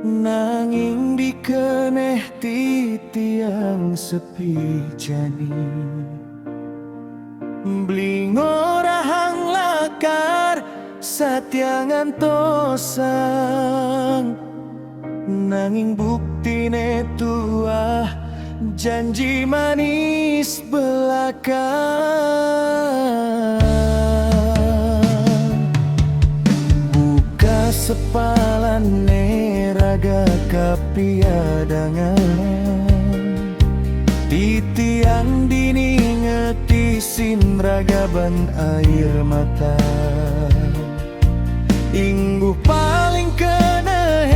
Nanging dikeneh titiang sepi jani Blingorahang lakar satyangan tosang Nanging buktine tuah janji manis belaka Buka sepalan raga kapiadangan Titiang dini ngetisin ragaban air mata Ingguh paling kena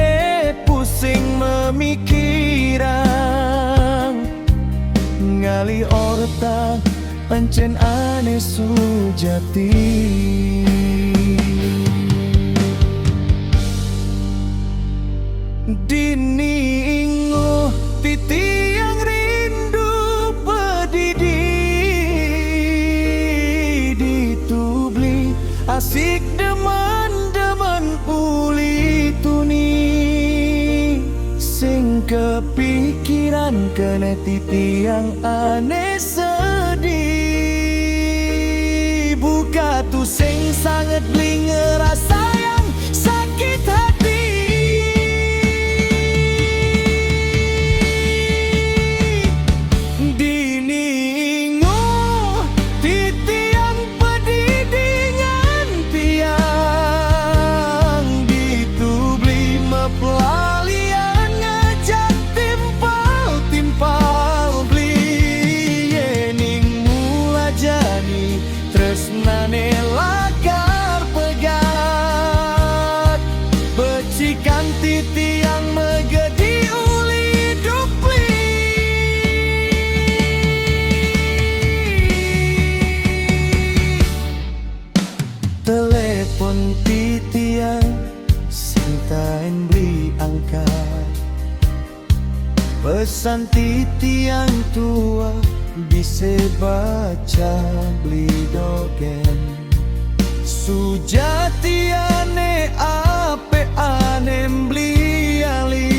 pusing memikirang Ngali orta pancen ane sujati Dini inguh titiang rindu pedidi Ditubli asik deman-deman uli tuni Sing kepikiran kena titiang aneh sedih Buka tu sing sangat beli ngerasa yang sakit hati Telepon titiang sintain beli angkat Pesan titiang tua bisa baca beli dogen Sujatiane ape anem beli ali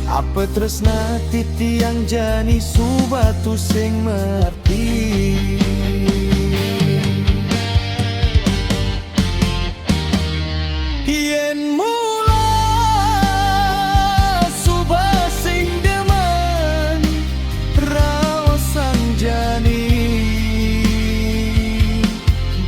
Apa tresna titiang jani subatu sing merti Yen mula subah sing demen raosan jani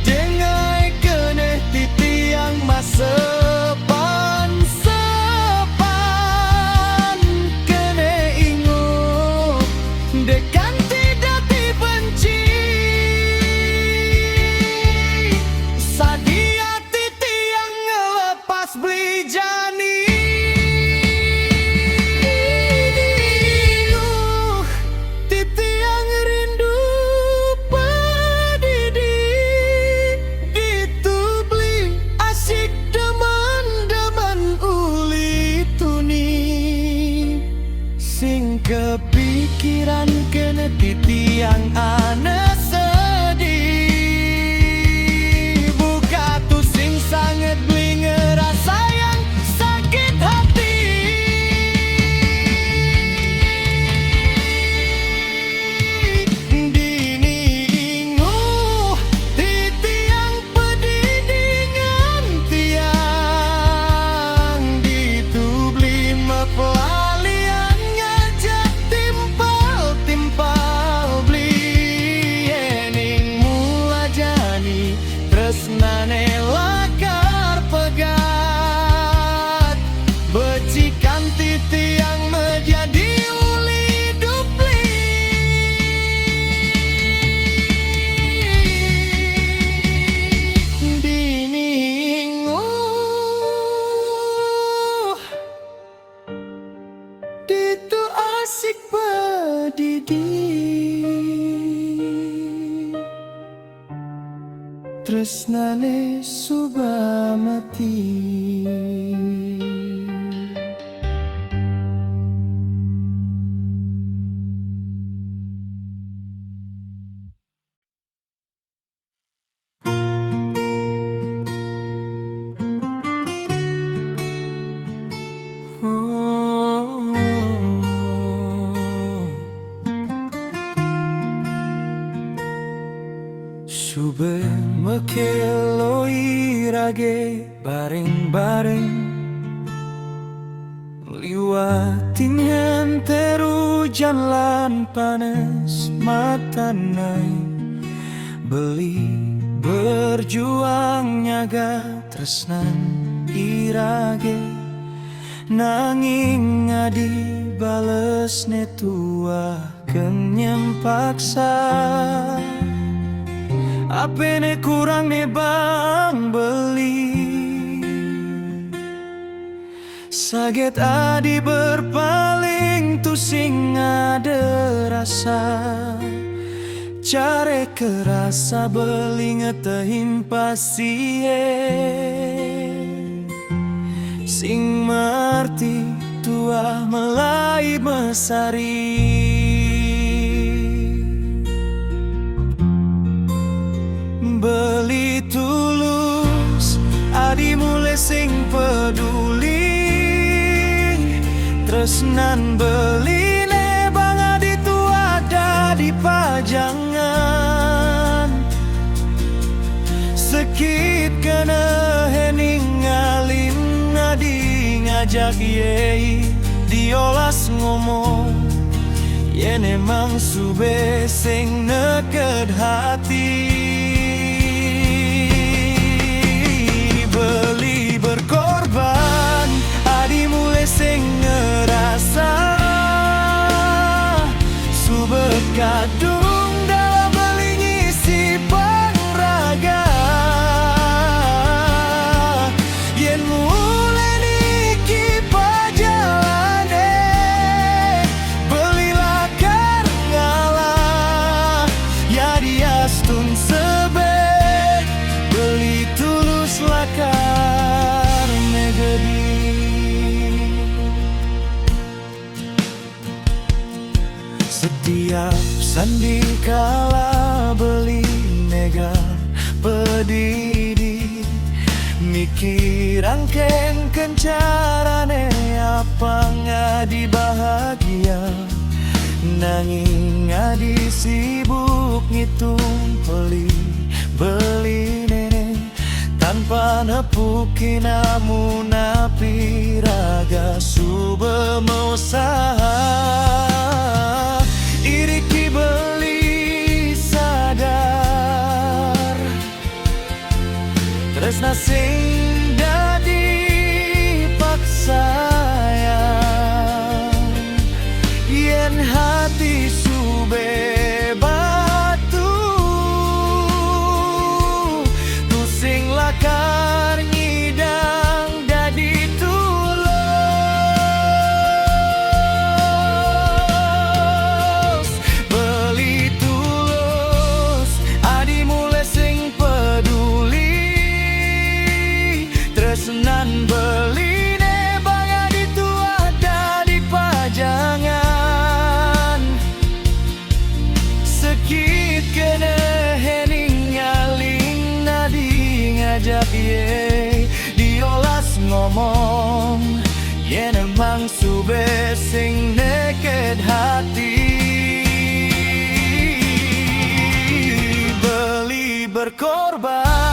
Dengai keneh titiang masepan sepan Keneh inguh dekan tidak dibenci Sadia titiang ngelepas beli jani Titiang rindu pedidi Ditubli asik deman-deman uli tuni Sing kepikiran kena titiang aneh sedih Buka tu sing sangat beli ngerasa yang sakit hati Dini inguh titiang pedidingan tiang Ditubli mepelalian ngajak timpal-timpal beli Ening mula jani tresnane lakar pegat Becikan titiang menjadi uli dupli Dini inguh Ditu asik pedidi Tresnane subah mati Mekelo irage bareng-bareng liwatin henteru hujan panas matanai beli berjuang nyaga tresnan irage nanging adi bales netua kenyem paksa apene kurang ne bang beli saget adi berpaling tusing ada rasa care kerasa beli ngetehim pasie sing marti tua melai mesari beli tulus adi mulai sing peduli tresnan beli ne bang adi tua ada di pajangan sekit kena hening ngalim adi ngajak yei diolas ngomong yen emang sube sing neked hati beli berkorban adi mulai sing ngerasa sube kadung dalam beli ngisi pangraga yen mulai niki pajalane belilah ngalah ya diastun sebe beli tulus lakar negeri setiap sandi kala beli nega pedidi mikir angken kencarane apa ngadi bahagia nanging ngadi sibuk ngitung beli nenek tanpa nepuki namun napi raga suba mengusaha iriki beli sadar tresna sing dadi paksa yen hati sube batu tusing lakar ngidang dadi tulus beli tulus adi mulai sing peduli tresnan beli ne bang adi tua dadi pajangan sekit kena hening ngaling nadi ngajak ye diolas ngomong yen emang sube sing neked hati beli berkorban